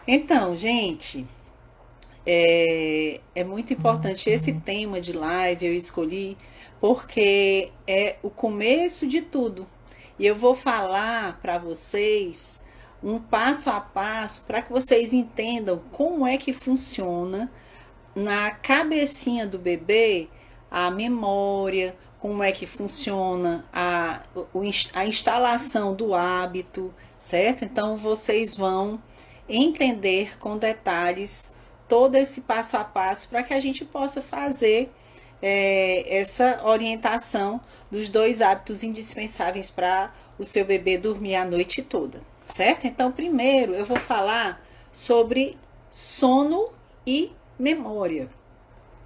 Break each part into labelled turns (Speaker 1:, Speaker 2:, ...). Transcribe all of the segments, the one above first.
Speaker 1: Então, gente, é muito importante esse tema de live, eu escolhi porque é o começo de tudo. E eu vou falar para vocês um passo a passo para que vocês entendam como é que funciona na cabecinha do bebê a memória, como é que funciona a instalação do hábito, certo? Então vocês vão entender com detalhes todo esse passo a passo para que a gente possa fazer essa orientação dos dois hábitos indispensáveis para o seu bebê dormir a noite toda, certo? Então, primeiro eu vou falar sobre sono e memória,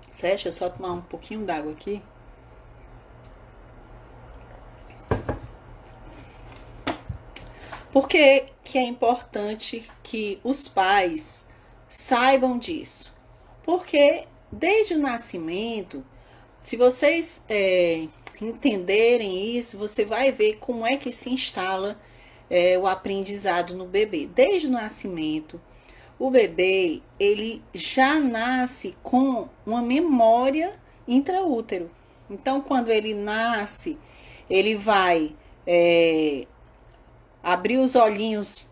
Speaker 1: certo? Deixa eu só tomar um pouquinho d'água aqui. Por que é importante que os pais saibam disso? Porque desde o nascimento, se vocês entenderem isso, você vai ver como é que se instala o aprendizado no bebê. Desde o nascimento, o bebê ele já nasce com uma memória intraútero. Então, quando ele nasce, ele vai abrir os olhinhos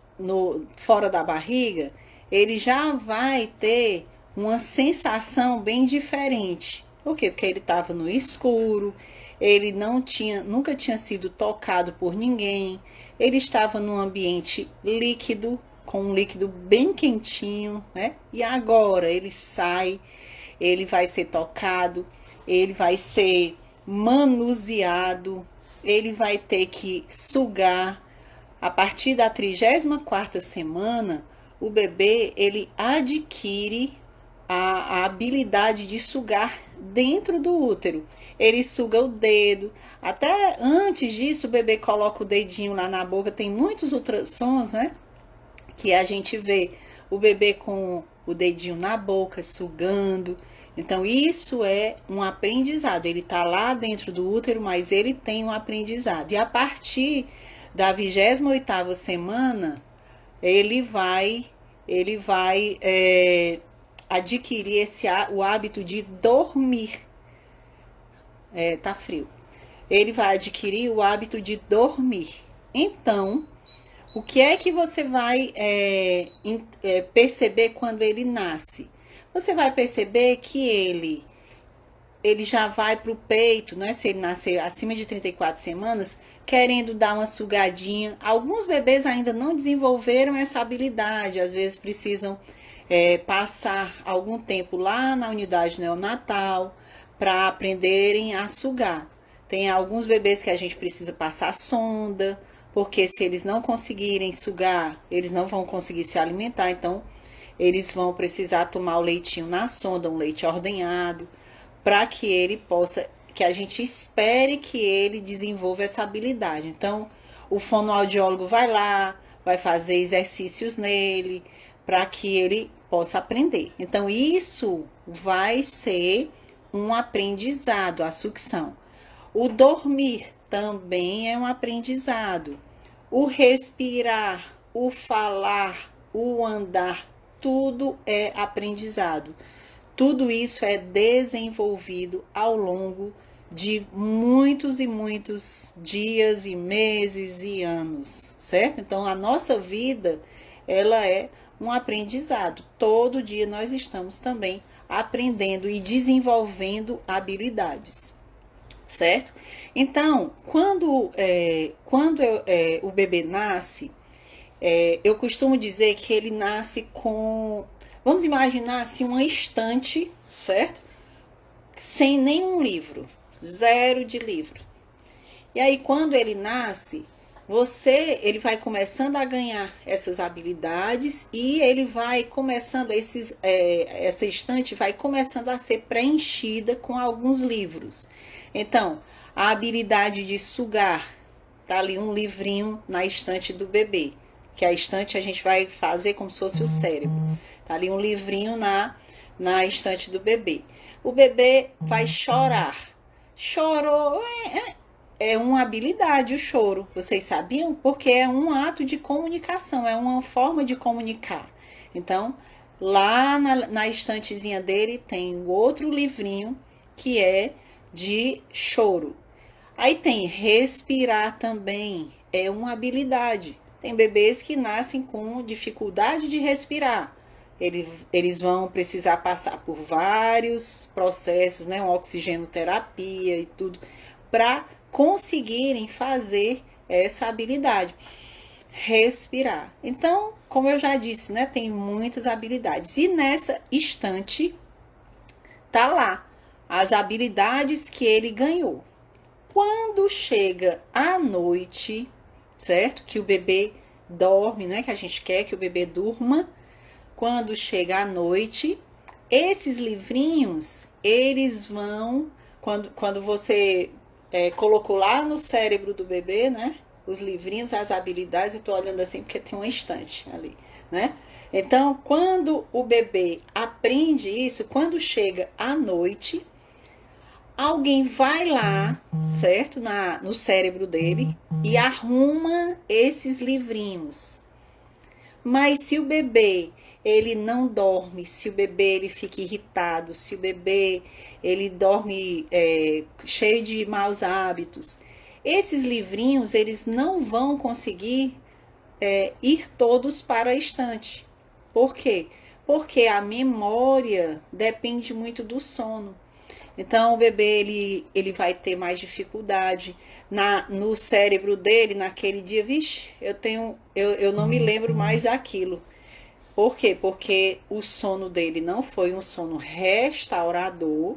Speaker 1: fora da barriga, ele já vai ter uma sensação bem diferente. Por quê? Porque ele estava no escuro, ele nunca tinha sido tocado por ninguém, ele estava num ambiente líquido, com um líquido bem quentinho, né? E agora ele sai, ele vai ser tocado, ele vai ser manuseado, ele vai ter que sugar. A partir da 34ª semana, o bebê ele adquire a habilidade de sugar dentro do útero. Ele suga o dedo. Até antes disso, o bebê coloca o dedinho lá na boca. Tem muitos ultrassons, né? Que a gente vê o bebê com o dedinho na boca, sugando. Então, isso é um aprendizado. Ele está lá dentro do útero, mas ele tem um aprendizado. E a partir da 28ª semana, ele vai adquirir o hábito de dormir. Tá frio. Ele vai adquirir o hábito de dormir. Então, o que é que você vai perceber quando ele nasce? Você vai perceber que ele já vai para o peito, né? Se ele nascer acima de 34 semanas, querendo dar uma sugadinha. Alguns bebês ainda não desenvolveram essa habilidade, às vezes precisam passar algum tempo lá na unidade neonatal para aprenderem a sugar. Tem alguns bebês que a gente precisa passar sonda, porque se eles não conseguirem sugar, eles não vão conseguir se alimentar, então eles vão precisar tomar o leitinho na sonda, um leite ordenhado, para que ele possa, que a gente espere que ele desenvolva essa habilidade. Então, o fonoaudiólogo vai lá, vai fazer exercícios nele, para que ele possa aprender. Então, isso vai ser um aprendizado, a sucção. O dormir também é um aprendizado. O respirar, o falar, o andar, tudo é aprendizado. Tudo isso é desenvolvido ao longo de muitos e muitos dias e meses e anos, certo? Então, a nossa vida, ela é um aprendizado. Todo dia nós estamos também aprendendo e desenvolvendo habilidades, certo? Então, quando o bebê nasce, eu costumo dizer que ele nasce com... Vamos imaginar assim uma estante, certo? Sem nenhum livro, zero de livro. E aí quando ele nasce, ele vai começando a ganhar essas habilidades e ele vai começando, essa estante vai começando a ser preenchida com alguns livros. Então, a habilidade de sugar, tá ali um livrinho na estante do bebê, que a estante a gente vai fazer como se fosse o cérebro. Tá ali um livrinho na estante do bebê. O bebê vai chorar. Chorou, é uma habilidade o choro. Vocês sabiam? Porque é um ato de comunicação, é uma forma de comunicar. Então, lá na estantezinha dele tem o outro livrinho que é de choro. Aí tem respirar também, é uma habilidade. Tem bebês que nascem com dificuldade de respirar. Eles vão precisar passar por vários processos, né? Uma oxigenoterapia e tudo, para conseguirem fazer essa habilidade. Respirar. Então, como eu já disse, né? Tem muitas habilidades. E nessa estante tá lá as habilidades que ele ganhou. Quando chega à noite, certo? Que o bebê dorme, né? Que a gente quer que o bebê durma. Quando chega à noite, esses livrinhos, eles vão, quando você colocou lá no cérebro do bebê, né? Os livrinhos, as habilidades, eu tô olhando assim porque tem uma estante ali, né? Então, quando o bebê aprende isso, quando chega à noite, alguém vai lá, certo? No cérebro dele e arruma esses livrinhos. Mas se o bebê ele não dorme, se o bebê ele fica irritado, se o bebê ele dorme cheio de maus hábitos, esses livrinhos eles não vão conseguir ir todos para a estante. Por quê? Porque a memória depende muito do sono. Então, o bebê ele vai ter mais dificuldade no cérebro dele, naquele dia, vixe, eu não me lembro mais daquilo. Por quê? Porque o sono dele não foi um sono restaurador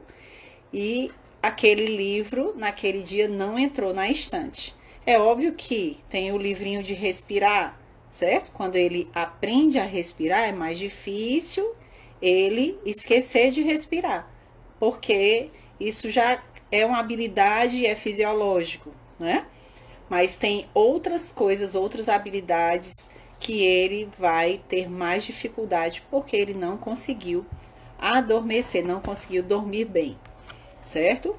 Speaker 1: e aquele livro, naquele dia, não entrou na estante. É óbvio que tem o livrinho de respirar, certo? Quando ele aprende a respirar, é mais difícil ele esquecer de respirar, porque isso já é uma habilidade, é fisiológico, né? Mas tem outras coisas, outras habilidades que ele vai ter mais dificuldade porque ele não conseguiu adormecer, não conseguiu dormir bem, certo?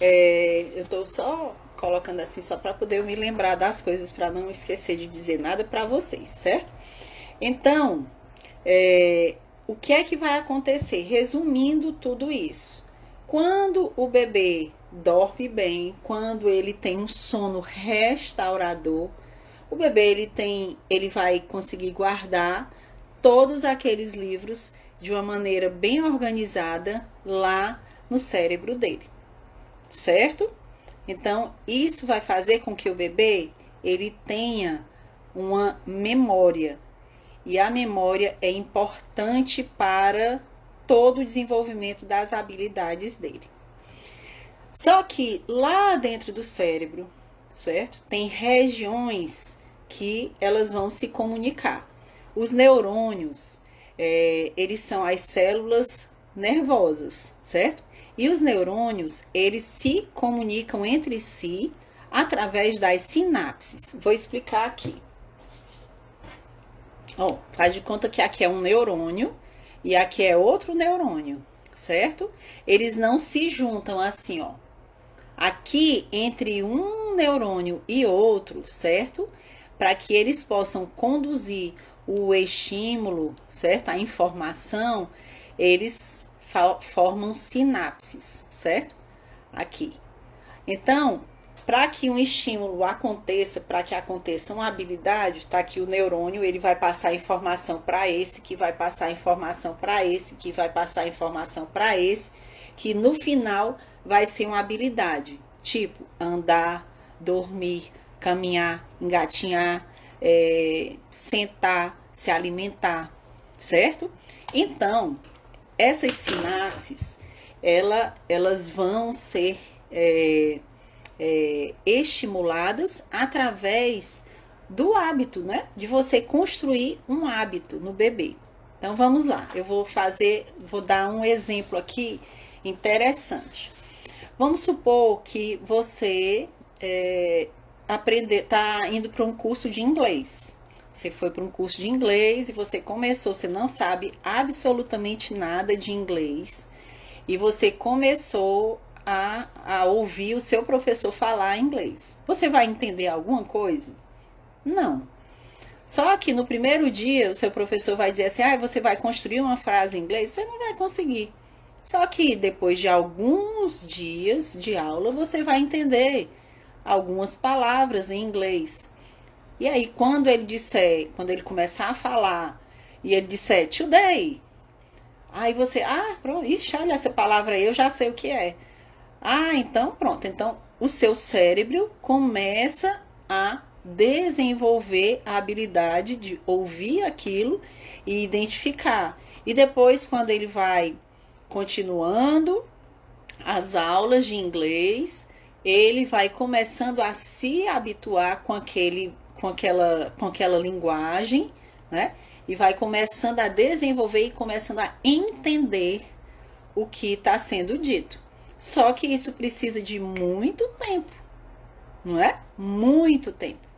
Speaker 1: Eu tô só colocando assim só para poder eu me lembrar das coisas, para não esquecer de dizer nada para vocês, certo? Então, o que é que vai acontecer? Resumindo tudo isso, quando o bebê dorme bem, quando ele tem um sono restaurador, o bebê ele vai conseguir guardar todos aqueles livros de uma maneira bem organizada lá no cérebro dele, certo? Então, isso vai fazer com que o bebê ele tenha uma memória. E a memória é importante para todo o desenvolvimento das habilidades dele. Só que lá dentro do cérebro, certo? Tem regiões que elas vão se comunicar. Os neurônios, eles são as células nervosas, certo? E os neurônios, eles se comunicam entre si através das sinapses. Vou explicar aqui. Faz de conta que aqui é um neurônio e aqui é outro neurônio, certo? Eles não se juntam assim, ó. Aqui, entre um neurônio e outro, certo? Para que eles possam conduzir o estímulo, certo? A informação, eles formam sinapses, certo? Aqui. Então, para que um estímulo aconteça, para que aconteça uma habilidade, tá aqui o neurônio, ele vai passar informação para esse, que vai passar informação para esse, que vai passar informação para esse, que no final vai ser uma habilidade, tipo andar, dormir, caminhar, engatinhar, sentar, se alimentar, certo? Então, essas sinapses, elas vão ser estimuladas através do hábito, né? De você construir um hábito no bebê. Então, vamos lá. Eu vou dar um exemplo aqui interessante. Vamos supor que você está indo para um curso de inglês. Você foi para um curso de inglês e você não sabe absolutamente nada de inglês, e você começou a ouvir o seu professor falar inglês. Você vai entender alguma coisa? Não. Só que no primeiro dia o seu professor vai dizer assim: você vai construir uma frase em inglês? Você não vai conseguir. Só que depois de alguns dias de aula você vai entender algumas palavras em inglês. E aí quando ele começar a falar e ele disser today, aí você, pronto, ixi, olha essa palavra aí, eu já sei o que é. Então pronto. Então o seu cérebro começa a desenvolver a habilidade de ouvir aquilo e identificar. E depois, quando ele vai continuando as aulas de inglês, ele vai começando a se habituar com aquela linguagem, né? E vai começando a desenvolver e começando a entender o que está sendo dito. Só que isso precisa de muito tempo, não é? Muito tempo.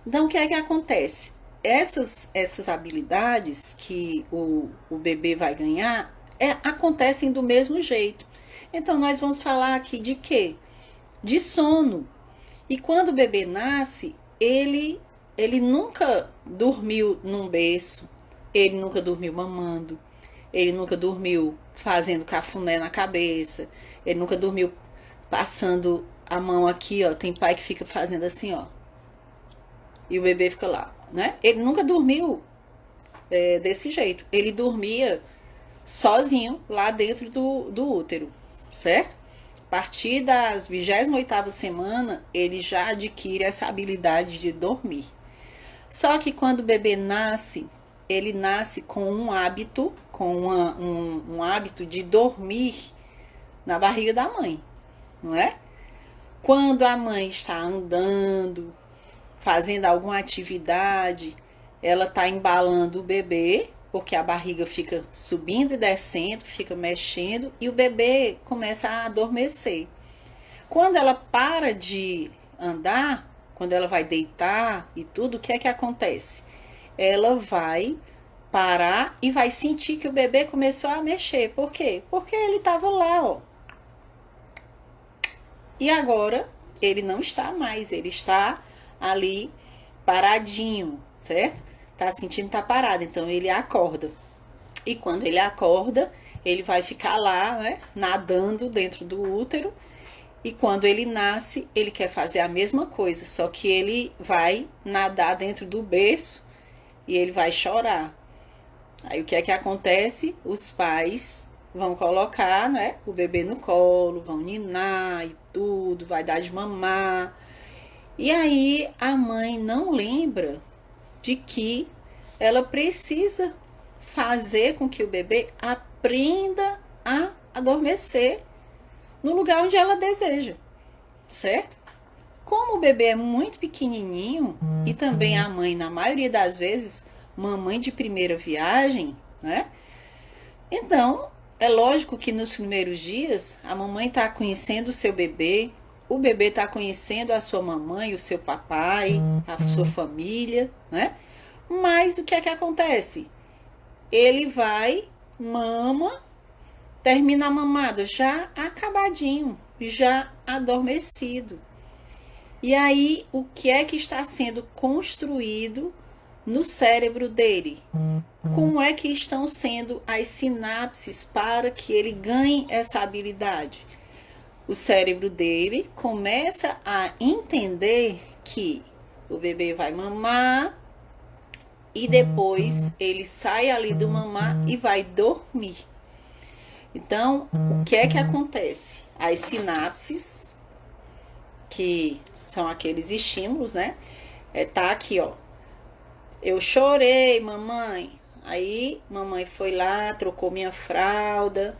Speaker 1: Então, o que é que acontece? Essas habilidades que o bebê vai ganhar acontecem do mesmo jeito. Então, nós vamos falar aqui de quê? De sono. E quando o bebê nasce, ele nunca dormiu num berço, ele nunca dormiu mamando, ele nunca dormiu fazendo cafuné na cabeça, ele nunca dormiu passando a mão aqui, ó. Tem pai que fica fazendo assim, ó. E o bebê fica lá, né? Ele nunca dormiu desse jeito. Ele dormia sozinho lá dentro do útero, certo? A partir das 28ª semana, ele já adquire essa habilidade de dormir. Só que quando o bebê nasce, ele nasce com um hábito, um hábito de dormir na barriga da mãe, não é? Quando a mãe está andando, fazendo alguma atividade, ela está embalando o bebê, porque a barriga fica subindo e descendo, fica mexendo, e o bebê começa a adormecer. Quando ela para de andar, quando ela vai deitar e tudo, o que é que acontece? Ela vai parar e vai sentir que o bebê começou a mexer. Por quê? Porque ele estava lá, ó. E agora ele não está mais, ele está ali paradinho, certo? Tá sentindo, tá parado, então ele acorda. E quando ele acorda, ele vai ficar lá, né, nadando dentro do útero. E quando ele nasce, ele quer fazer a mesma coisa, só que ele vai nadar dentro do berço e ele vai chorar. Aí o que é que acontece? Os pais vão colocar, né, o bebê no colo, vão ninar e tudo, vai dar de mamar. E aí a mãe não lembra de que ela precisa fazer com que o bebê aprenda a adormecer no lugar onde ela deseja, certo? Como o bebê é muito pequenininho e também a mãe, na maioria das vezes, mamãe de primeira viagem, né? Então, é lógico que nos primeiros dias a mamãe está conhecendo o seu bebê, o bebê está conhecendo a sua mamãe, o seu papai, a sua família, né? Mas o que é que acontece? Ele vai, mama, termina a mamada já acabadinho, já adormecido. E aí, o que é que está sendo construído no cérebro dele? Como é que estão sendo as sinapses para que ele ganhe essa habilidade? O cérebro dele começa a entender que o bebê vai mamar e depois ele sai ali do mamar e vai dormir. Então, o que é que acontece? As sinapses, que são aqueles estímulos, né? Tá aqui, ó. Eu chorei, mamãe. Aí, mamãe foi lá, trocou minha fralda.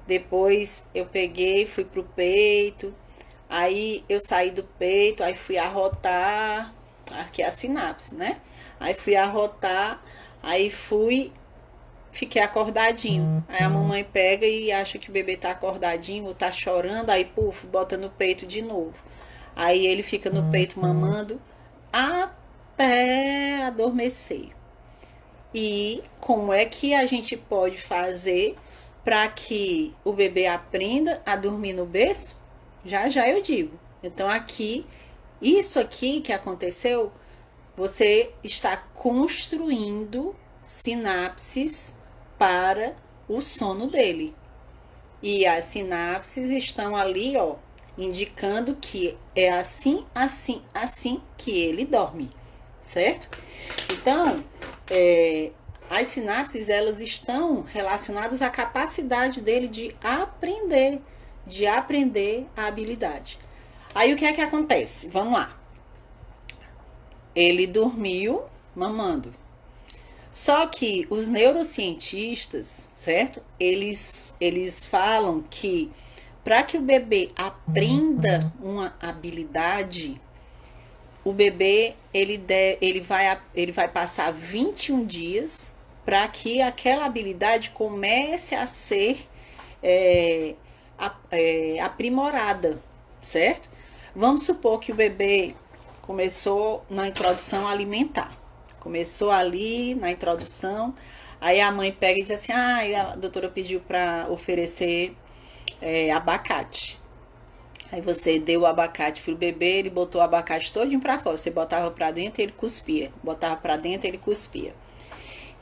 Speaker 1: Depois eu peguei, fui pro peito. Aí eu saí do peito, aí fui arrotar. Aqui é a sinapse, né? Aí fui arrotar, aí fiquei acordadinho. Aí a mamãe pega e acha que o bebê tá acordadinho ou tá chorando, aí puf, bota no peito de novo. Aí ele fica no peito mamando até adormecer. E como é que a gente pode fazer para que o bebê aprenda a dormir no berço? Já já eu digo. Então aqui, isso aqui que aconteceu, você está construindo sinapses para o sono dele. E as sinapses estão ali, ó, indicando que é assim, assim, assim que ele dorme, certo? Então, as sinapses, elas estão relacionadas à capacidade dele de aprender a habilidade. Aí o que é que acontece? Vamos lá. Ele dormiu mamando. Só que os neurocientistas, certo? Eles falam que para que o bebê aprenda uma habilidade, o bebê ele vai passar 21 dias para que aquela habilidade comece a ser aprimorada, certo? Vamos supor que o bebê começou na introdução alimentar. Começou ali na introdução, aí a mãe pega e diz assim, a doutora pediu para oferecer abacate. Aí você deu o abacate pro bebê, ele botou o abacate todinho para fora. Você botava para dentro, ele cuspia. Botava para dentro, ele cuspia.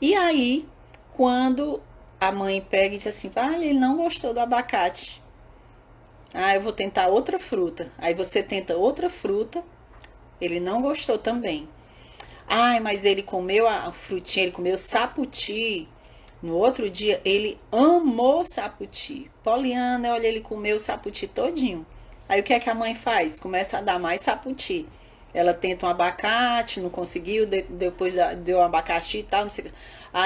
Speaker 1: E aí, quando a mãe pega e diz assim, ele não gostou do abacate. Eu vou tentar outra fruta. Aí você tenta outra fruta, ele não gostou também. Mas ele comeu a frutinha, ele comeu saputi. No outro dia, ele amou saputi. Poliana, olha, ele comeu saputi todinho. Aí o que é que a mãe faz? Começa a dar mais saputi. Ela tenta um abacate, não conseguiu, depois deu um abacaxi e tal, não sei.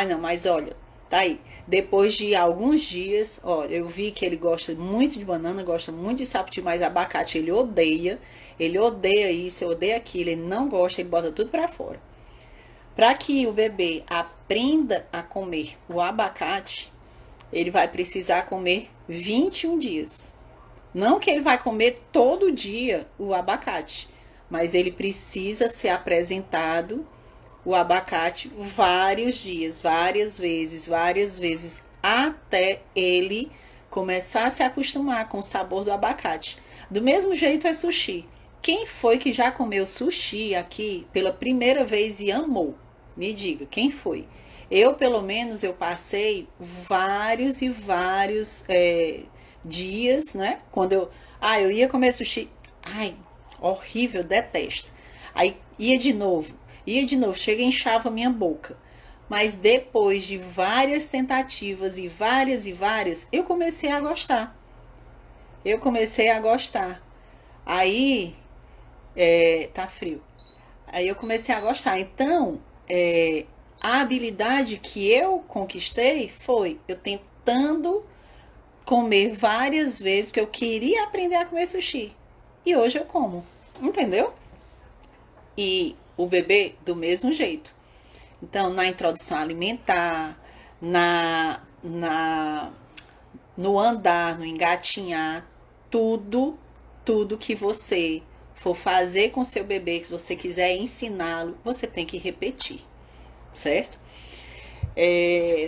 Speaker 1: Não, mas olha, tá aí. Depois de alguns dias, eu vi que ele gosta muito de banana, gosta muito de saputi, mas abacate ele odeia. Ele odeia isso, odeia aquilo, ele não gosta, ele bota tudo pra fora. Para que o bebê aprenda a comer o abacate, ele vai precisar comer 21 dias. Não que ele vai comer todo dia o abacate, mas ele precisa ser apresentado o abacate vários dias, várias vezes, até ele começar a se acostumar com o sabor do abacate. Do mesmo jeito é sushi. Quem foi que já comeu sushi aqui pela primeira vez e amou? Me diga, quem foi? Eu, pelo menos, eu passei vários e vários dias, né? Quando eu ia comer sushi. Horrível, detesto. Aí ia de novo, chega e inchava minha boca. Mas depois de várias tentativas e várias, eu comecei a gostar. Aí, tá frio. Aí eu comecei a gostar. Então, a habilidade que eu conquistei foi eu tentando comer várias vezes, que eu queria aprender a comer sushi. E hoje eu como, entendeu? E o bebê do mesmo jeito. Então, na introdução alimentar, no andar, no engatinhar, tudo que você for fazer com seu bebê, se você quiser ensiná-lo, você tem que repetir, certo?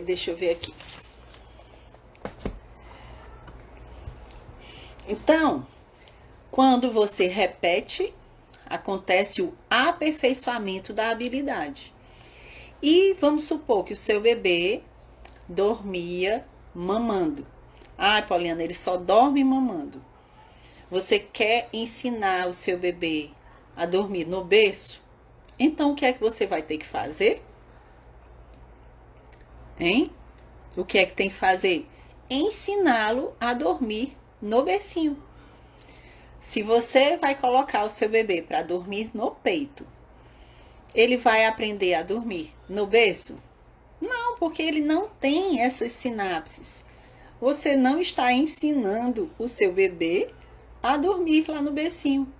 Speaker 1: Deixa eu ver aqui. Então, quando você repete, acontece o aperfeiçoamento da habilidade. E vamos supor que o seu bebê dormia mamando. Poliana, ele só dorme mamando. Você quer ensinar o seu bebê a dormir no berço? Então, o que é que você vai ter que fazer? O que é que tem que fazer? Ensiná-lo a dormir no bercinho. Se você vai colocar o seu bebê para dormir no peito, ele vai aprender a dormir no berço? Não, porque ele não tem essas sinapses. Você não está ensinando o seu bebê a dormir lá no bercinho.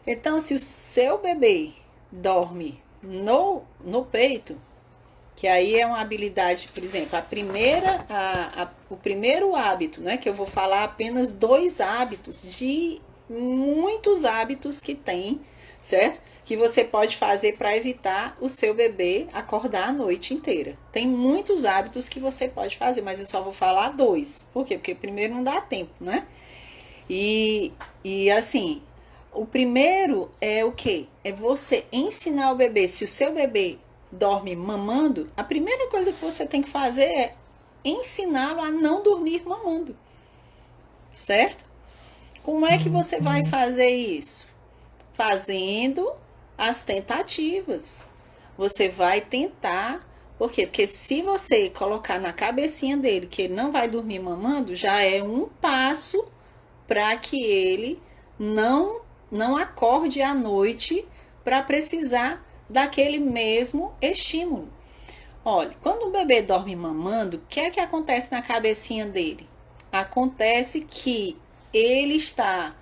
Speaker 1: Então, se o seu bebê dorme no peito, que aí é uma habilidade, por exemplo, o primeiro hábito, né, que eu vou falar apenas 2 hábitos de muitos hábitos que tem certo? Que você pode fazer para evitar o seu bebê acordar a noite inteira. Tem muitos hábitos que você pode fazer, mas eu só vou falar dois. Por quê? Porque primeiro não dá tempo, né? E assim, o primeiro é o quê? É você ensinar o bebê. Se o seu bebê dorme mamando, a primeira coisa que você tem que fazer é ensiná-lo a não dormir mamando, certo? Como é que você vai fazer isso? Fazendo as tentativas. Você vai tentar. Por quê? Porque se você colocar na cabecinha dele que ele não vai dormir mamando, já é um passo para que ele não acorde à noite para precisar daquele mesmo estímulo. Olha, quando o bebê dorme mamando, o que é que acontece na cabecinha dele? Acontece que ele está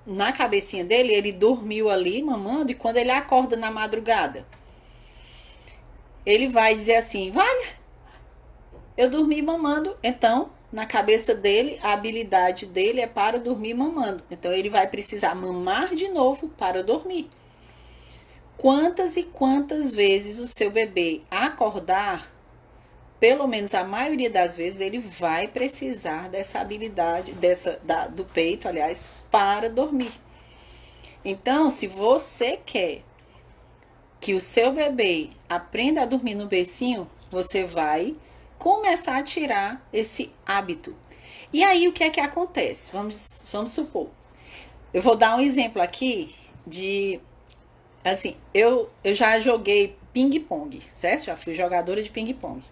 Speaker 1: na cabecinha dele, ele dormiu ali mamando, e quando ele acorda na madrugada, ele vai dizer assim: vale, eu dormi mamando. Então, na cabeça dele, a habilidade dele é para dormir mamando. Então, ele vai precisar mamar de novo para dormir. Quantas e quantas vezes o seu bebê acordar, pelo menos a maioria das vezes, ele vai precisar dessa habilidade, do peito, aliás, para dormir. Então, se você quer que o seu bebê aprenda a dormir no bercinho, você vai começar a tirar esse hábito. E aí, o que é que acontece? Vamos supor. Eu vou dar um exemplo aqui de... Assim, eu já joguei ping-pong, certo? Já fui jogadora de ping-pong.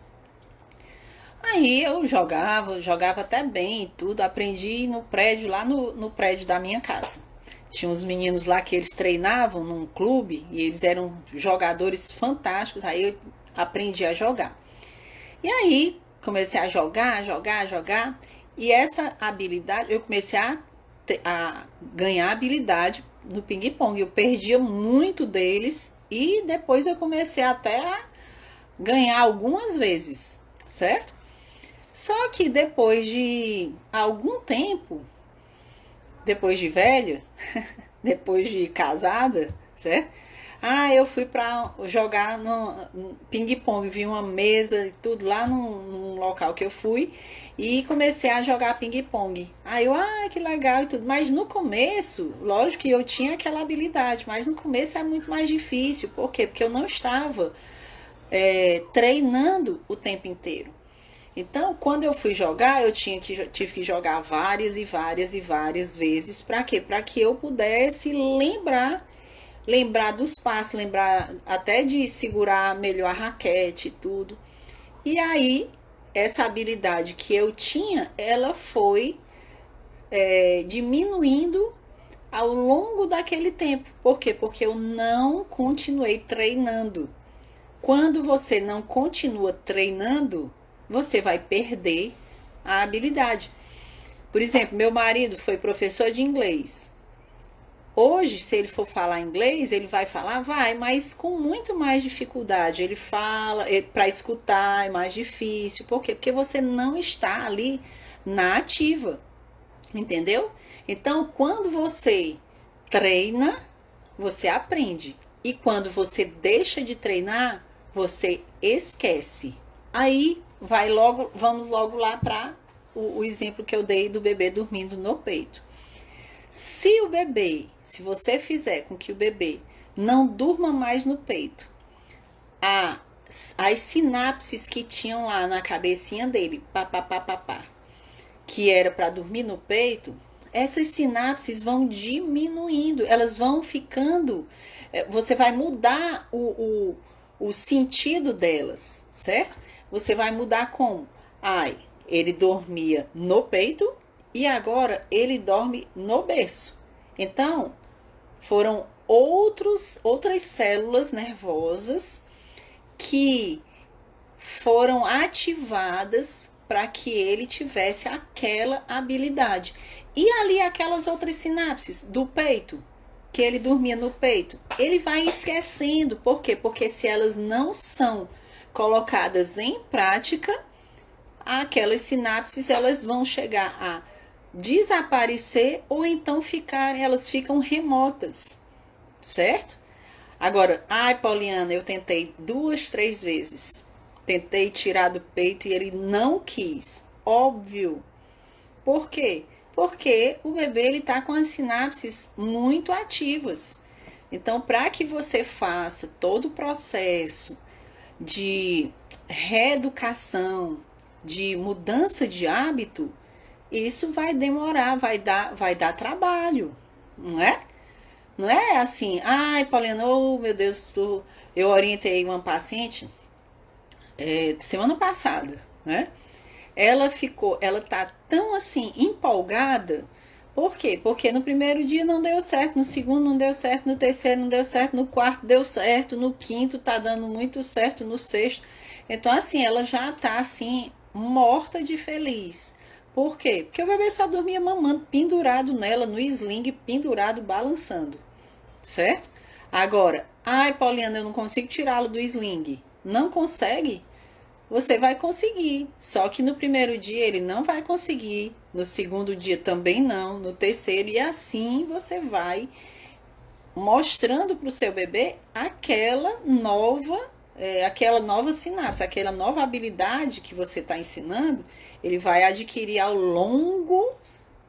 Speaker 1: Aí eu jogava até bem e tudo. Aprendi no prédio, lá no prédio da minha casa. Tinha uns meninos lá que eles treinavam num clube e eles eram jogadores fantásticos. Aí eu aprendi a jogar. E aí comecei a jogar. E essa habilidade, eu comecei a ganhar habilidade no ping-pong. Eu perdia muito deles e depois eu comecei até a ganhar algumas vezes, certo? Só que depois de algum tempo, depois de velha, depois de casada, certo? Eu fui pra jogar no ping-pong, vi uma mesa e tudo lá num local que eu fui e comecei a jogar ping-pong. Aí eu, que legal e tudo. Mas no começo, lógico que eu tinha aquela habilidade, mas no começo é muito mais difícil. Por quê? Porque eu não estava treinando o tempo inteiro. Então, quando eu fui jogar, eu tive que jogar várias e várias vezes. Para quê? Para que eu pudesse lembrar dos passos, lembrar até de segurar melhor a raquete e tudo. E aí, essa habilidade que eu tinha, ela foi diminuindo ao longo daquele tempo. Por quê? Porque eu não continuei treinando. Quando você não continua treinando, você vai perder a habilidade. Por exemplo, meu marido foi professor de inglês. Hoje, se ele for falar inglês, ele vai falar, mas com muito mais dificuldade. Ele fala, para escutar é mais difícil. Por quê? Porque você não está ali na ativa. Entendeu? Então, quando você treina, você aprende. E quando você deixa de treinar, você esquece. Aí vamos logo lá para o exemplo que eu dei do bebê dormindo no peito. Se você fizer com que o bebê não durma mais no peito, as sinapses que tinham lá na cabecinha dele, que era para dormir no peito, essas sinapses vão diminuindo, elas vão ficando, você vai mudar o sentido delas, certo? Você vai mudar como? Ele dormia no peito e agora ele dorme no berço. Então, foram outras células nervosas que foram ativadas para que ele tivesse aquela habilidade. E ali aquelas outras sinapses do peito, que ele dormia no peito, ele vai esquecendo. Por quê? Porque se elas não são colocadas em prática, aquelas sinapses elas vão chegar a desaparecer ou então elas ficam remotas. certo? Agora, ai, Poliana, eu tentei 2, 3 vezes. Tentei tirar do peito e ele não quis. Óbvio. Por quê? Porque o bebê ele tá com as sinapses muito ativas. Então, para que você faça todo o processo de reeducação, de mudança de hábito, isso vai demorar, vai dar trabalho, não é? Não é assim, ai, Pauliana, oh meu Deus, eu orientei uma paciente semana passada, né? Ela tá tão assim empolgada. Por quê? Porque no primeiro dia não deu certo, no segundo não deu certo, no terceiro não deu certo, no quarto deu certo, no quinto tá dando muito certo, no sexto. Então assim, ela já tá assim morta de feliz. Por quê? Porque o bebê só dormia mamando, pendurado nela, no sling, pendurado, balançando. Certo? Agora, ai, Pauliana, eu não consigo tirá-lo do sling. Não consegue? Você vai conseguir. Só que no primeiro dia ele não vai conseguir, no segundo dia também não, no terceiro, e assim você vai mostrando para o seu bebê aquela nova sinapse, aquela nova habilidade que você está ensinando, ele vai adquirir ao longo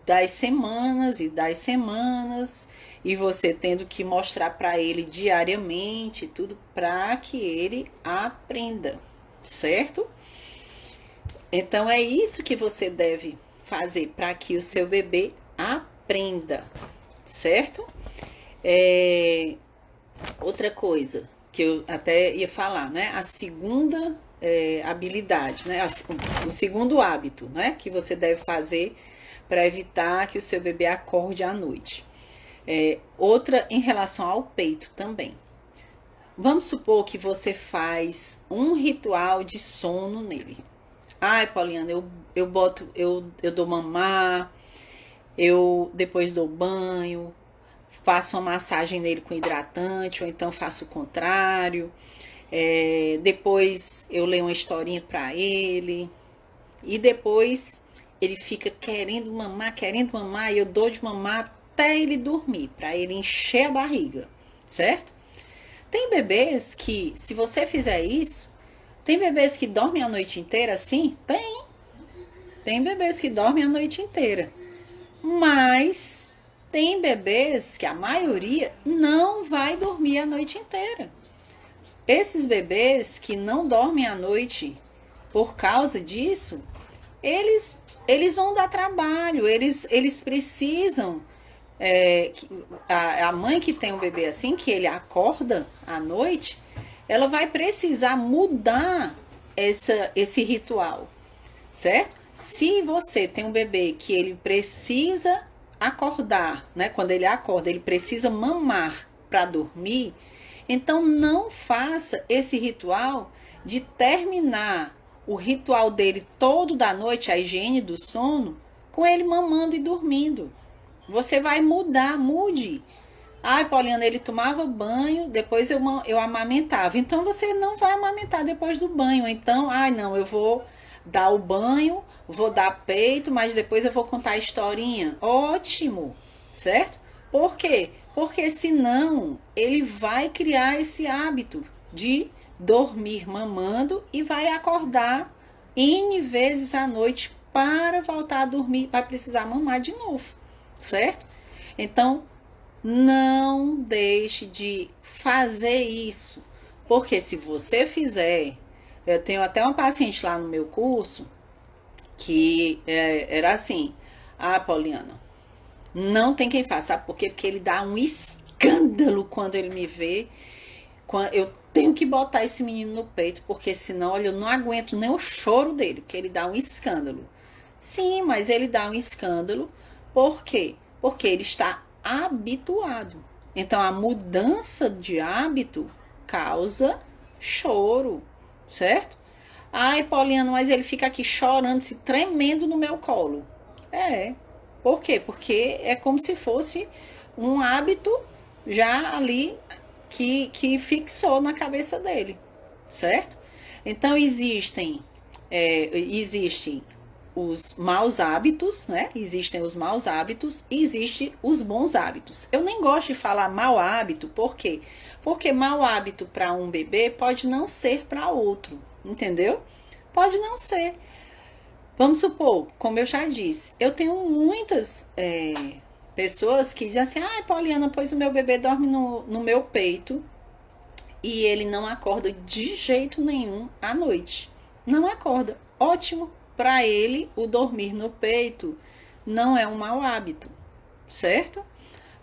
Speaker 1: das semanas e das semanas, e você tendo que mostrar para ele diariamente tudo para que ele aprenda, certo? Então é isso que você deve fazer para que o seu bebê aprenda, certo? Outra coisa que eu até ia falar, né? A segunda habilidade, né? O segundo hábito, né? Que você deve fazer para evitar que o seu bebê acorde à noite. Outra em relação ao peito também. Vamos supor que você faz um ritual de sono nele. Ai, Poliana, eu dou mamar, eu depois dou banho, faço uma massagem nele com hidratante, ou então faço o contrário. Depois eu leio uma historinha para ele. E depois ele fica querendo mamar, e eu dou de mamar até ele dormir, para ele encher a barriga, certo? Tem bebês que, se você fizer isso, tem bebês que dormem a noite inteira assim? Tem. Tem bebês que dormem a noite inteira. Mas tem bebês que a maioria não vai dormir a noite inteira. Esses bebês que não dormem à noite por causa disso, eles vão dar trabalho, eles precisam. A mãe que tem um bebê assim, que ele acorda à noite, ela vai precisar mudar esse ritual, certo? Se você tem um bebê que ele precisa acordar, né? Quando ele acorda, ele precisa mamar para dormir, então não faça esse ritual de terminar o ritual dele todo da noite, a higiene do sono, com ele mamando e dormindo. Você vai mude. Ai, Poliana, ele tomava banho, depois eu amamentava. Então você não vai amamentar depois do banho. Então, ai não, eu vou dar o banho, vou dar peito, mas depois eu vou contar a historinha. Ótimo, certo? Por quê? Porque senão ele vai criar esse hábito de dormir mamando e vai acordar N vezes à noite para voltar a dormir, vai precisar mamar de novo, certo? Então, não deixe de fazer isso, porque se você fizer, eu tenho até uma paciente lá no meu curso que era assim, Poliana, não tem quem faça, sabe por quê? Porque ele dá um escândalo quando ele me vê, eu tenho que botar esse menino no peito, porque senão, olha, eu não aguento nem o choro dele, porque ele dá um escândalo. Sim, mas ele dá um escândalo, por quê? Porque ele está habituado. Então, a mudança de hábito causa choro, certo? Ai, Poliana, mas ele fica aqui chorando, se tremendo no meu colo. Por quê? Porque é como se fosse um hábito já ali que fixou na cabeça dele, certo? Então, existem os maus hábitos, né? Existem os maus hábitos e existem os bons hábitos. Eu nem gosto de falar mau hábito, por quê? Porque mau hábito para um bebê pode não ser para outro, entendeu? Pode não ser. Vamos supor, como eu já disse, eu tenho muitas pessoas que dizem assim, ai, Poliana, pois o meu bebê dorme no meu peito e ele não acorda de jeito nenhum à noite. Não acorda. Ótimo. Para ele, o dormir no peito não é um mau hábito, certo?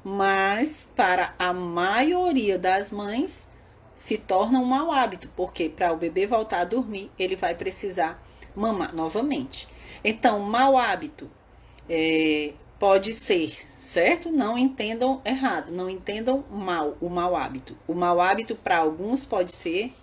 Speaker 1: Mas para a maioria das mães se torna um mau hábito, porque para o bebê voltar a dormir, ele vai precisar mamar novamente. Então, mau hábito pode ser, certo? Não entendam errado, não entendam mal o mau hábito. O mau hábito para alguns pode ser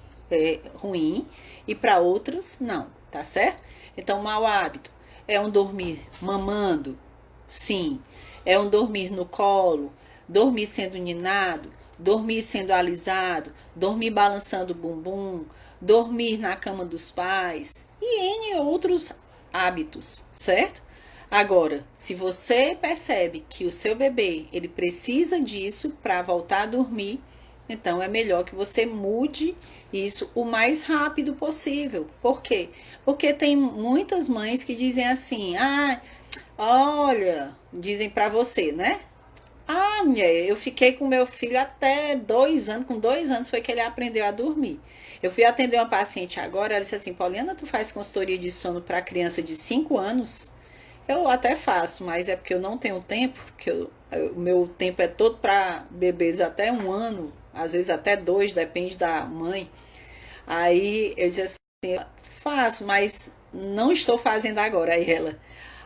Speaker 1: ruim e para outros não, tá certo? Então, mau hábito é um dormir mamando, sim. É um dormir no colo, dormir sendo ninado, dormir sendo alisado, dormir balançando o bumbum, dormir na cama dos pais e N outros hábitos, certo? Agora, se você percebe que o seu bebê ele precisa disso para voltar a dormir, então é melhor que você mude isso o mais rápido possível. Por quê? Porque tem muitas mães que dizem assim: "Ah, olha", dizem para você, né? "Ah, mulher, eu fiquei com meu filho até 2 anos, com 2 anos foi que ele aprendeu a dormir. Eu fui atender uma paciente agora, ela disse assim: Poliana, tu faz consultoria de sono para criança de 5 anos? Eu até faço, mas é porque eu não tenho tempo, porque o meu tempo é todo para bebês até 1 ano, às vezes até 2, depende da mãe. Aí eu disse assim, faço, mas não estou fazendo agora. Aí ela,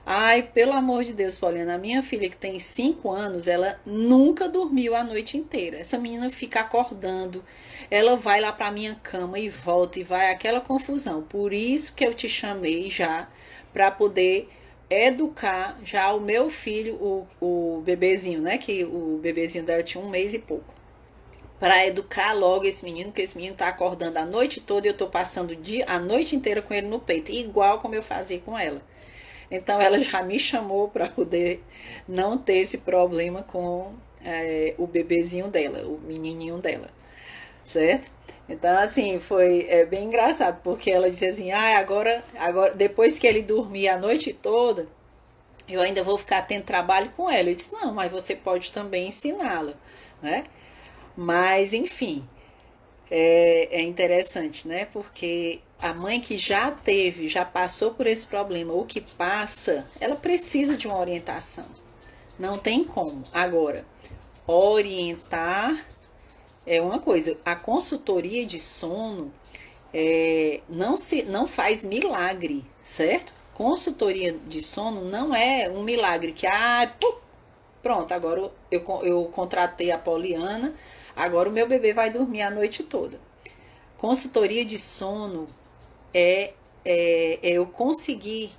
Speaker 1: ai, pelo amor de Deus, Poliana, a minha filha que tem 5 anos, ela nunca dormiu a noite inteira. Essa menina fica acordando, ela vai lá para minha cama e volta e vai aquela confusão. Por isso que eu te chamei já para poder educar já o meu filho, o bebezinho, né? Que o bebezinho dela tinha 1 mês e pouco. Para educar logo esse menino, porque esse menino tá acordando a noite toda e eu tô passando a noite inteira com ele no peito, igual como eu fazia com ela. Então ela já me chamou para poder não ter esse problema com o bebezinho dela, o menininho dela, certo? Então assim, foi bem engraçado, porque ela disse assim, agora depois que ele dormir a noite toda, eu ainda vou ficar tendo trabalho com ela. Eu disse, não, mas você pode também ensiná-la, né? Mas enfim, é interessante, né? Porque a mãe que já passou por esse problema, o que passa, ela precisa de uma orientação. Não tem como. Agora, orientar é uma coisa. A consultoria de sono não faz milagre, certo? Consultoria de sono não é um milagre que, pronto, agora eu contratei a Poliana, agora o meu bebê vai dormir a noite toda. Consultoria de sono é eu conseguir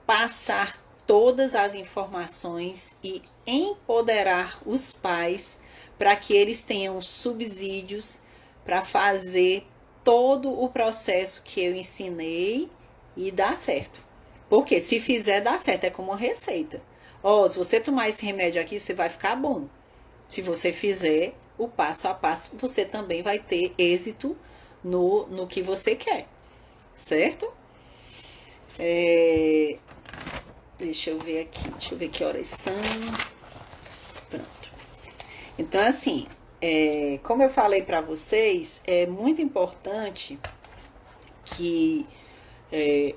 Speaker 1: passar todas as informações e empoderar os pais para que eles tenham subsídios para fazer todo o processo que eu ensinei e dar certo. Porque se fizer, dá certo, é como uma receita. Se você tomar esse remédio aqui, você vai ficar bom. Se você fizer o passo a passo, você também vai ter êxito no que você quer, certo? Deixa eu ver que horas são. Pronto. Então, assim, como eu falei para vocês, é muito importante que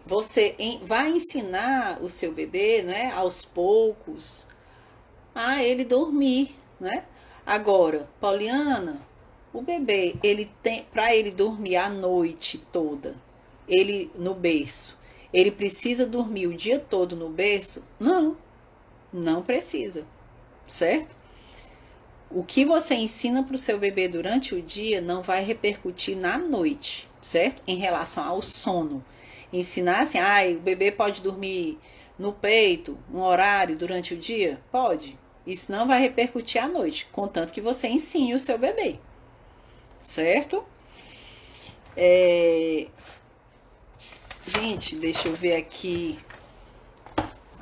Speaker 1: você vai ensinar o seu bebê, né, aos poucos, a ele dormir, né? Agora, Poliana, o bebê, para ele dormir a noite toda, ele no berço, ele precisa dormir o dia todo no berço? Não precisa, certo? O que você ensina para o seu bebê durante o dia não vai repercutir na noite, certo? Em relação ao sono. Ensinar assim, o bebê pode dormir no peito, um horário durante o dia? Pode. Isso não vai repercutir à noite, contanto que você ensine o seu bebê, certo? Gente, deixa eu ver aqui.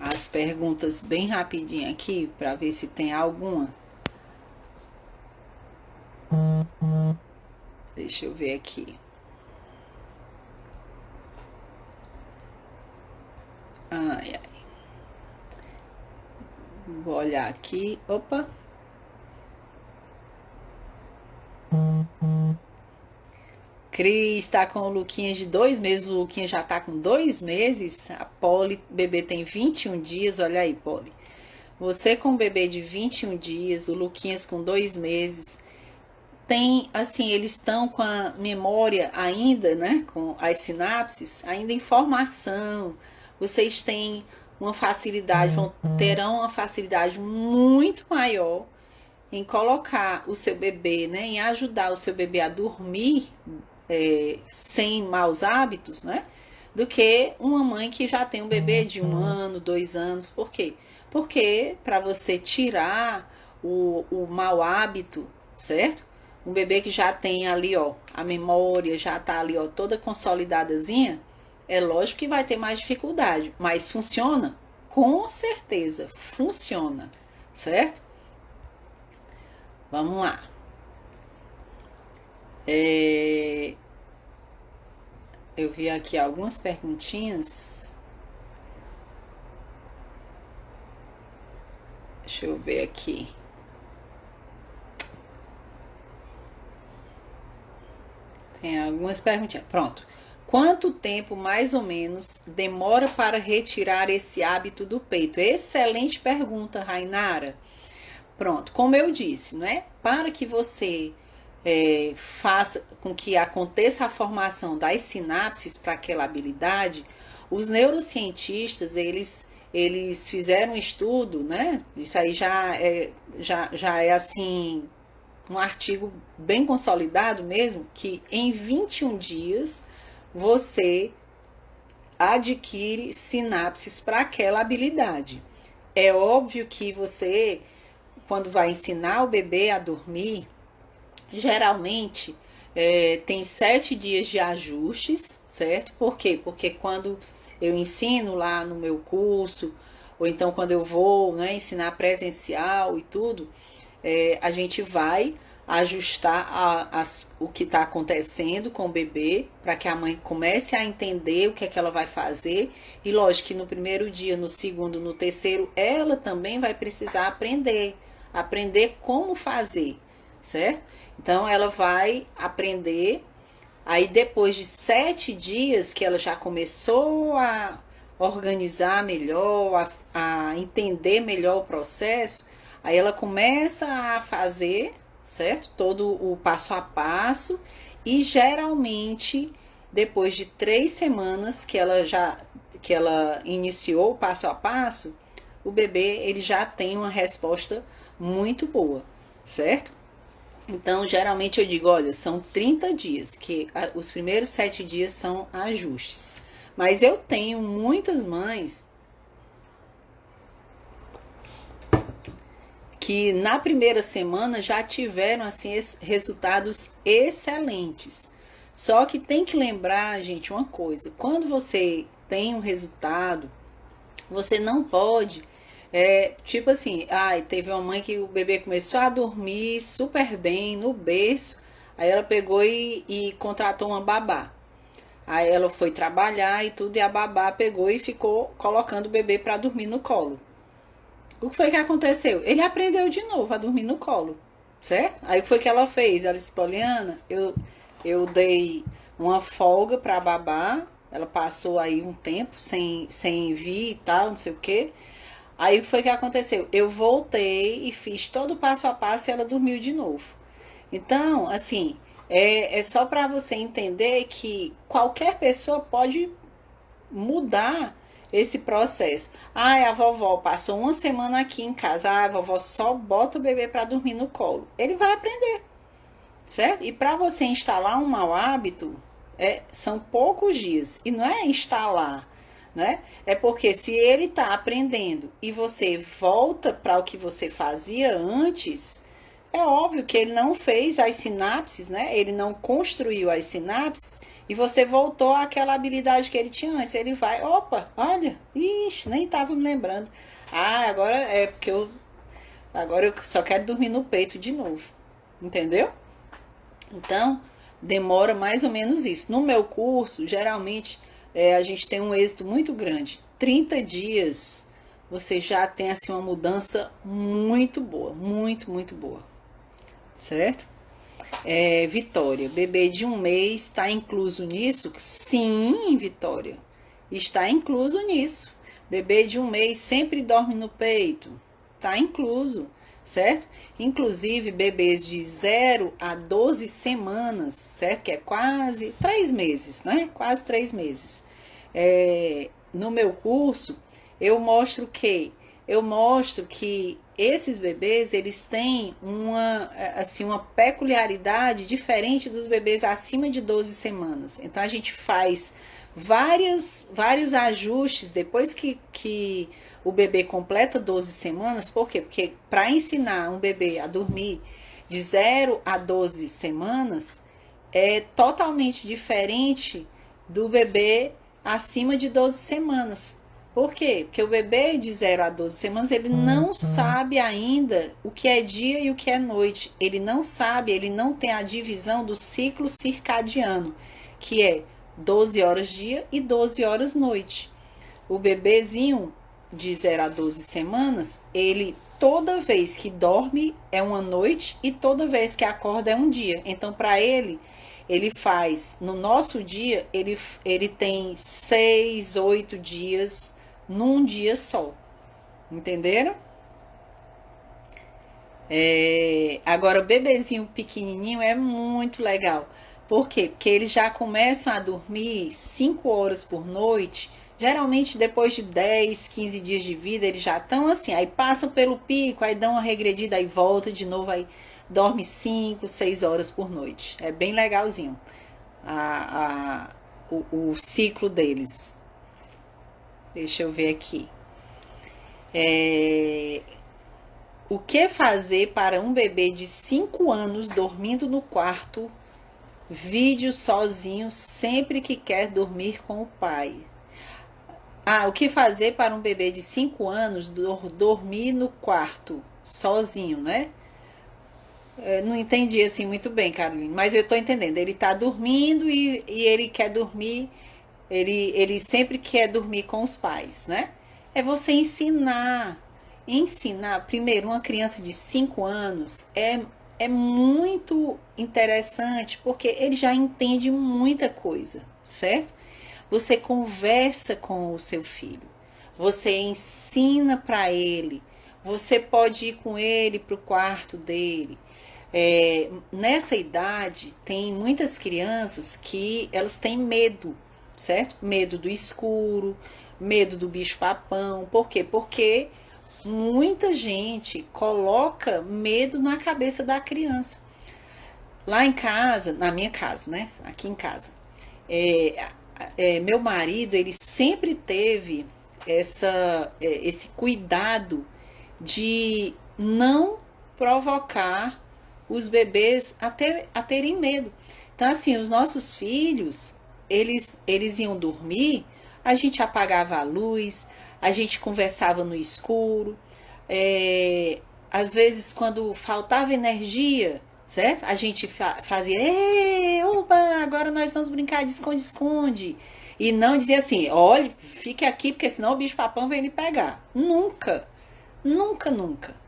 Speaker 1: as perguntas bem rapidinho aqui para ver se tem alguma. Deixa eu ver aqui. Ai, ai. Vou olhar aqui. Opa. Cris tá com o Luquinhas de 2 meses. O Luquinhas já tá com 2 meses. A Polly, bebê tem 21 dias. Olha aí, Polly. Você com o bebê de 21 dias. O Luquinhas com 2 meses. Tem, assim, eles estão com a memória ainda, né? Com as sinapses ainda em formação. Vocês têm uma facilidade, terão uma facilidade muito maior em colocar o seu bebê, né, em ajudar o seu bebê a dormir sem maus hábitos, né, do que uma mãe que já tem um bebê de 1 ano, 2 anos. Por quê? Porque para você tirar o mau hábito, certo? Um bebê que já tem ali, ó, a memória já tá ali, ó, toda consolidadazinha, é lógico que vai ter mais dificuldade, mas funciona? Com certeza, funciona, certo? Vamos lá. Eu vi aqui algumas perguntinhas. Deixa eu ver aqui. Tem algumas perguntinhas. Pronto. Quanto tempo, mais ou menos, demora para retirar esse hábito do peito? Excelente pergunta, Rainara. Pronto, como eu disse, né? Para que você faça com que aconteça a formação das sinapses para aquela habilidade, os neurocientistas, eles fizeram um estudo, né? Isso aí já é assim, um artigo bem consolidado mesmo, que em 21 dias você adquire sinapses para aquela habilidade. É óbvio que você, quando vai ensinar o bebê a dormir, geralmente tem 7 dias de ajustes, certo? Por quê? Porque quando eu ensino lá no meu curso, ou então quando eu vou, né, ensinar presencial e tudo, a gente vai ajustar o que está acontecendo com o bebê, para que a mãe comece a entender o que é que ela vai fazer. E lógico que no primeiro dia, no segundo, no terceiro, ela também vai precisar aprender como fazer, certo? Então ela vai aprender. Aí depois de 7 dias que ela já começou a organizar melhor, a entender melhor o processo, aí ela começa a fazer, certo? Todo o passo a passo. E geralmente depois de 3 semanas que ela iniciou o passo a passo, o bebê ele já tem uma resposta muito boa, certo? Então, geralmente eu digo, olha, são 30 dias, que os primeiros 7 dias são ajustes. Mas eu tenho muitas mães que na primeira semana já tiveram, assim, resultados excelentes. Só que tem que lembrar, gente, uma coisa. Quando você tem um resultado, você não pode... tipo assim, teve uma mãe que o bebê começou a dormir super bem no berço, aí ela pegou e contratou uma babá. Aí ela foi trabalhar e tudo, e a babá pegou e ficou colocando o bebê para dormir no colo. O que foi que aconteceu? Ele aprendeu de novo a dormir no colo, certo? Aí o que foi que ela fez? Ela disse, Poliana, eu dei uma folga para a babá, ela passou aí um tempo sem vir e tal, não sei o quê. Aí o que foi que aconteceu? Eu voltei e fiz todo o passo a passo e ela dormiu de novo. Então, assim, é só para você entender que qualquer pessoa pode mudar esse processo. A vovó passou 1 semana aqui em casa. A vovó só bota o bebê para dormir no colo. Ele vai aprender, certo? E para você instalar um mau hábito, são poucos dias. E não é instalar, né? É porque se ele está aprendendo e você volta para o que você fazia antes, é óbvio que ele não fez as sinapses, né? Ele não construiu as sinapses e você voltou àquela habilidade que ele tinha antes. Ele vai, opa, olha, ixi, nem tava me lembrando. Ah, agora é porque agora eu só quero dormir no peito de novo. Entendeu? Então, demora mais ou menos isso. No meu curso, geralmente, a gente tem um êxito muito grande. 30 dias, você já tem assim uma mudança muito boa, muito, muito boa. Certo? Vitória, bebê de 1 mês está incluso nisso? Sim, Vitória, está incluso nisso. Bebê de 1 mês sempre dorme no peito, está incluso, certo? Inclusive bebês de 0 a 12 semanas, certo? Que é quase 3 meses, né? Quase 3 meses. No meu curso, eu mostro que esses bebês, eles têm uma peculiaridade diferente dos bebês acima de 12 semanas. Então, a gente faz vários ajustes depois que o bebê completa 12 semanas. Por quê? Porque para ensinar um bebê a dormir de 0 a 12 semanas é totalmente diferente do bebê acima de 12 semanas. Por quê? Porque o bebê de 0 a 12 semanas, ele não sabe ainda o que é dia e o que é noite. Ele não sabe, ele não tem a divisão do ciclo circadiano, que é 12 horas dia e 12 horas noite. O bebezinho de 0 a 12 semanas, ele toda vez que dorme é uma noite e toda vez que acorda é um dia. Então, para ele faz, no nosso dia, ele tem 6, 8 dias num dia só. Entenderam? Agora, o bebezinho pequenininho é muito legal. Por quê? Porque eles já começam a dormir 5 horas por noite. Geralmente, depois de 10, 15 dias de vida, eles já estão assim. Aí passam pelo pico, aí dão uma regredida, aí volta de novo, aí dorme 5, 6 horas por noite. É bem legalzinho o ciclo deles. Deixa eu ver aqui. O que fazer para um bebê de 5 anos dormindo no quarto, vídeo sozinho, sempre que quer dormir com o pai? O que fazer para um bebê de 5 anos dormir no quarto, sozinho, né? Não entendi assim muito bem, Caroline, mas eu tô entendendo. Ele tá dormindo e ele quer dormir, ele sempre quer dormir com os pais, né? É você ensinar. Primeiro, uma criança de 5 anos é muito interessante, porque ele já entende muita coisa, certo? Você conversa com o seu filho, você ensina para ele, você pode ir com ele para o quarto dele. Nessa idade, tem muitas crianças que elas têm medo, certo? Medo do escuro, medo do bicho-papão. Por quê? Porque muita gente coloca medo na cabeça da criança. Lá em casa, na minha casa, né? Aqui em casa, meu marido, ele sempre teve esse cuidado de não provocar os bebês a terem medo. Então, assim, os nossos filhos, eles iam dormir, a gente apagava a luz, a gente conversava no escuro. Às vezes, quando faltava energia, certo? A gente fazia, oba, agora nós vamos brincar de esconde-esconde. E não dizia assim, olha, fique aqui, porque senão o bicho-papão vem lhe pegar. Nunca, nunca, nunca.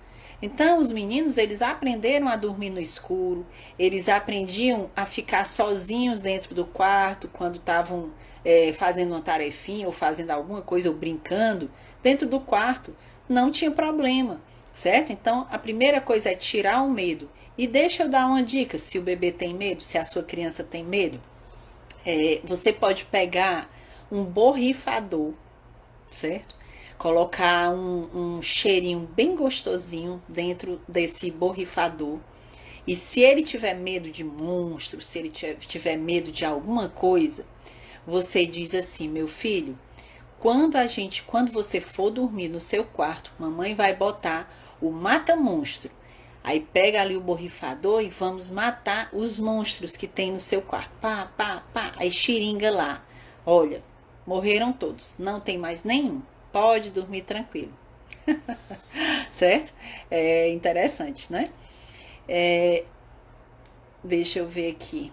Speaker 1: Então, os meninos, eles aprenderam a dormir no escuro, eles aprendiam a ficar sozinhos dentro do quarto, quando estavam fazendo uma tarefinha, ou fazendo alguma coisa, ou brincando, dentro do quarto, não tinha problema, certo? Então, a primeira coisa é tirar o medo. E deixa eu dar uma dica, se o bebê tem medo, se a sua criança tem medo, você pode pegar um borrifador, certo? Colocar um cheirinho bem gostosinho dentro desse borrifador. E se ele tiver medo de monstros, se ele tiver medo de alguma coisa, você diz assim, meu filho, quando você for dormir no seu quarto, mamãe vai botar o mata-monstro. Aí pega ali o borrifador e vamos matar os monstros que tem no seu quarto. Pá, pá, pá. Aí xiringa lá. Olha, morreram todos. Não tem mais nenhum. Pode dormir tranquilo. Certo? É interessante, né? Deixa eu ver aqui.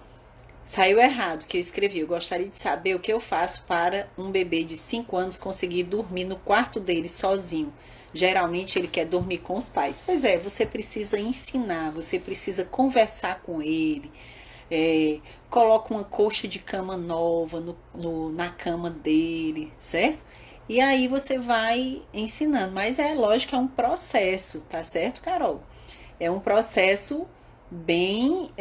Speaker 1: Saiu errado o que eu escrevi. Eu gostaria de saber o que eu faço para um bebê de 5 anos conseguir dormir no quarto dele sozinho. Geralmente ele quer dormir com os pais. Pois é, você precisa ensinar, você precisa conversar com ele. Coloca uma colcha de cama nova na cama dele, certo? E aí você vai ensinando. Mas é lógico que é um processo, tá certo, Carol? É um processo bem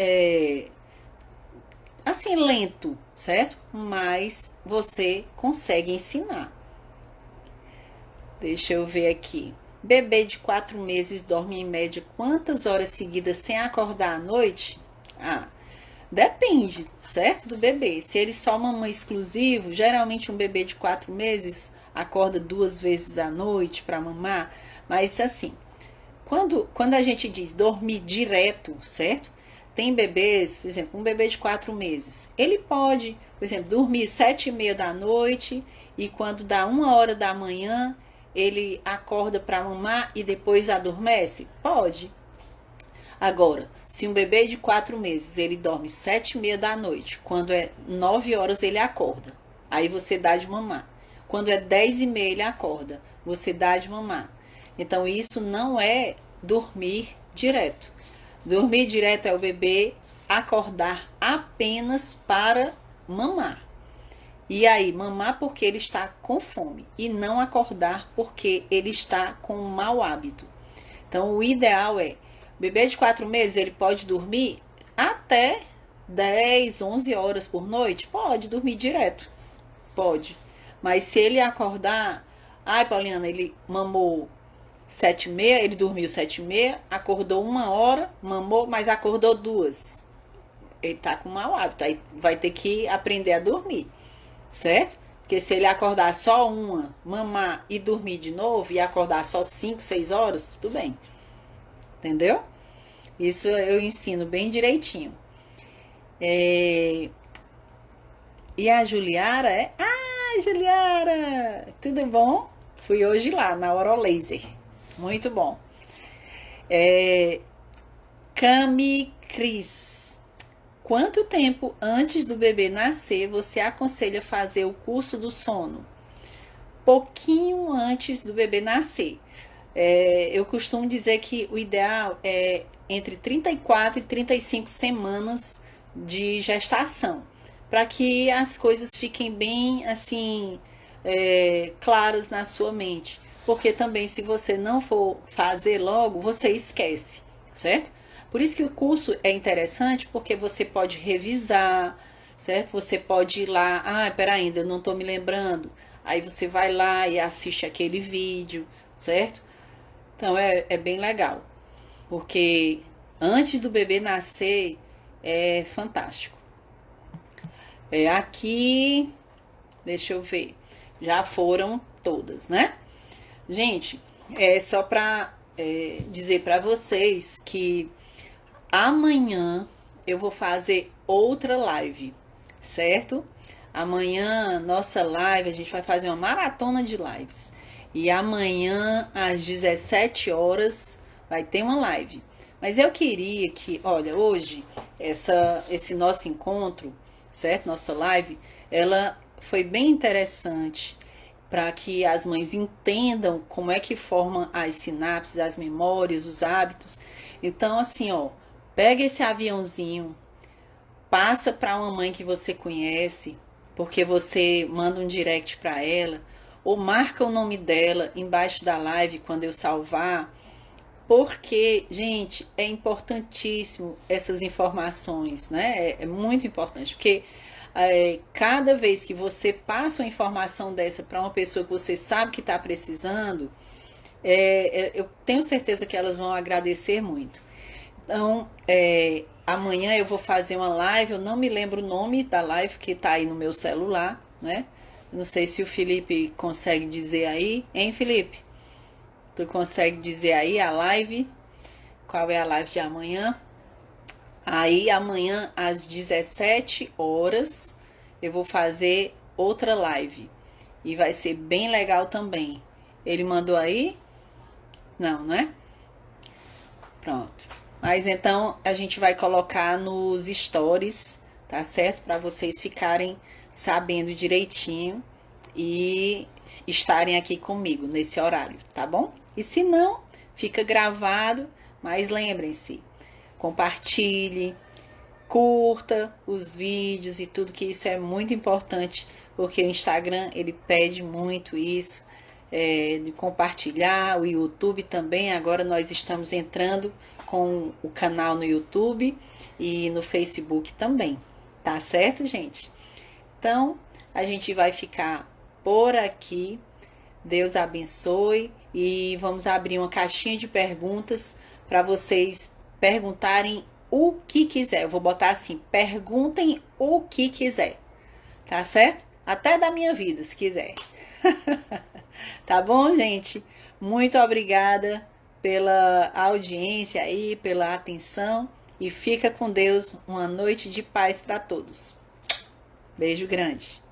Speaker 1: assim, lento, certo? Mas você consegue ensinar. Deixa eu ver aqui. Bebê de 4 meses dorme em média quantas horas seguidas sem acordar à noite? Depende, certo? Do bebê. Se ele só mama exclusivo, geralmente um bebê de 4 meses acorda 2 vezes à noite para mamar. Mas assim, quando a gente diz dormir direto, certo? Tem bebês, por exemplo, um bebê de 4 meses. Ele pode, por exemplo, dormir 7h30 da noite e quando dá 1h da manhã, ele acorda para mamar e depois adormece? Pode. Agora, se um bebê de 4 meses, ele dorme 7h30 da noite, quando é 9h ele acorda, aí você dá de mamar. Quando é 10h30 ele acorda, você dá de mamar. Então, isso não é dormir direto. Dormir direto é o bebê acordar apenas para mamar. E aí, mamar porque ele está com fome e não acordar porque ele está com um mau hábito. Então, o ideal é, bebê de 4 meses, ele pode dormir até 10, 11 horas por noite? Pode dormir direto, pode. Mas se ele acordar, Pauliana, ele mamou 7h30, ele dormiu 7h30, acordou 1h, mamou, mas acordou 2. Ele tá com mau hábito, aí vai ter que aprender a dormir, certo? Porque se ele acordar só 1, mamar e dormir de novo, e acordar só 5, 6 horas, tudo bem. Entendeu? Isso eu ensino bem direitinho. E a Juliara Juliara, tudo bom? Fui hoje lá na Orolaser. Muito bom. Cami Cris. Quanto tempo antes do bebê nascer você aconselha fazer o curso do sono? Pouquinho antes do bebê nascer. Eu costumo dizer que o ideal é entre 34 e 35 semanas de gestação, para que as coisas fiquem bem assim claras na sua mente. Porque também, se você não for fazer logo, você esquece, certo? Por isso que o curso é interessante, porque você pode revisar, certo? Você pode ir lá, peraí, ainda não estou me lembrando. Aí você vai lá e assiste aquele vídeo, certo? Então, é bem legal. Porque antes do bebê nascer, é fantástico. Aqui, deixa eu ver, já foram todas, né? Gente, é só para dizer para vocês que amanhã eu vou fazer outra live, certo? Amanhã, nossa live, a gente vai fazer uma maratona de lives. E amanhã, às 17 horas, vai ter uma live. Mas eu queria que, olha, hoje, esse nosso encontro, certo? Nossa live, ela foi bem interessante para que as mães entendam como é que formam as sinapses, as memórias, os hábitos. Então, assim, pega esse aviãozinho, passa para uma mãe que você conhece, porque você manda um direct para ela, ou marca o nome dela embaixo da live quando eu salvar, porque, gente, é importantíssimo essas informações, né? É muito importante, porque cada vez que você passa uma informação dessa para uma pessoa que você sabe que está precisando, eu tenho certeza que elas vão agradecer muito. Então, amanhã eu vou fazer uma live, eu não me lembro o nome da live que está aí no meu celular, né? Não sei se o Felipe consegue dizer aí, hein, Felipe? Tu consegue dizer aí a live? qual é a live de amanhã. Aí amanhã às 17 horas eu vou fazer outra live. E vai ser bem legal também. Ele mandou aí? Não, né? Pronto. Mas então a gente vai colocar nos stories, tá certo? Para vocês ficarem sabendo direitinho e estarem aqui comigo nesse horário, tá bom? E se não, fica gravado, mas lembrem-se, compartilhe, curta os vídeos e tudo, que isso é muito importante, porque o Instagram ele pede muito isso, de compartilhar. O YouTube também, agora nós estamos entrando com o canal no YouTube e no Facebook também, tá certo, gente? Então, a gente vai ficar por aqui. Deus abençoe e vamos abrir uma caixinha de perguntas para vocês perguntarem o que quiser. Eu vou botar assim: perguntem o que quiser, tá certo? Até da minha vida, se quiser. Tá bom, gente? Muito obrigada pela audiência aí, pela atenção, e fica com Deus. Uma noite de paz para todos. Beijo grande.